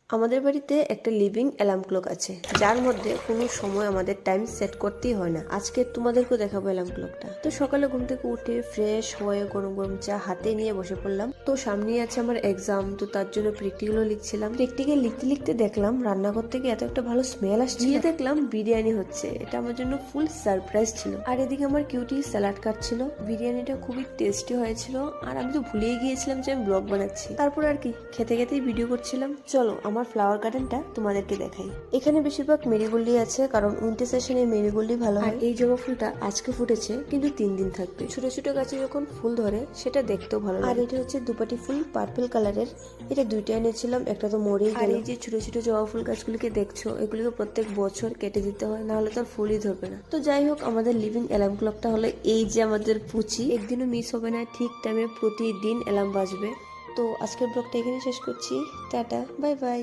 আমাদের বাড়িতে একটা লিভিং অ্যালার্ম ক্লক আছে, যার মধ্যে কোনো সময় আমাদের টাইম সেট করতেই হয় না। আজকে তোমাদেরকেও দেখাবো অ্যালার্ম ক্লকটা। তো সকালে ঘুম থেকে উঠে ফ্রেশ হয়ে গরম গরম চা হাতে নিয়ে বসে পড়লাম। তো সামনেই আছে আমার এক্সাম, তো তার জন্য প্র্যাকটিক্যালও লিখছিলাম। প্র্যাকটিক্যাল লিখতে লিখতে দেখলাম রান্নাঘর থেকে এত একটা ভালো স্মেল আসছে, গিয়ে দেখলাম বিরিয়ানি হচ্ছে। এটা আমার জন্য ফুল সারপ্রাইজ ছিল। আর এদিকে আমার কিউটি স্যালাড কাটছিল। বিরিয়ানিটা খুবই টেস্টি হয়েছিল, আর আমি তো ভুলেই গিয়েছিলাম যে আমি ব্লগ বানাচ্ছি। তারপর আর কি, খেতে খেতেই ভিডিও করছিলাম। চলো আমার ফ্লাওয়ার গার্ডেনটা তোমাদেরকে দেখাই। এখানে বেশিরভাগ মেরিগোল্ডি আছে, কারণ উইন্টার সেশনে মেরিগোল্ডি ভালো হয়। এই জবা ফুলটা আজকে ফুটেছে, কিন্তু 3 দিন থাকবে। ছোট ছোট গাছে যখন ফুল ধরে সেটা দেখতেও ভালো লাগে। আর এটা হচ্ছে দুপাটি ফুল পার্পল কালারের। এটা দুইটা এনেছিলাম, একটা তো মরেই গেল। আর এই যে ছোট ছোট জবা ফুল গাছগুলিকে দেখছো, এগুলিকে প্রত্যেক বছর কেটে দিতে হয়, না হলে তার ফুলই ধরবে না। তো যাই হোক, আমাদের লিভিং অ্যালার্ম ক্লকটা হলো এই যে আমাদের পুচি, একদিনও মিস হবে না, ঠিক টাইমে প্রতিদিন অ্যালার্ম বাজবে। তো আজকের ব্লগটা এখানে শেষ করছি। Tata, bye bye.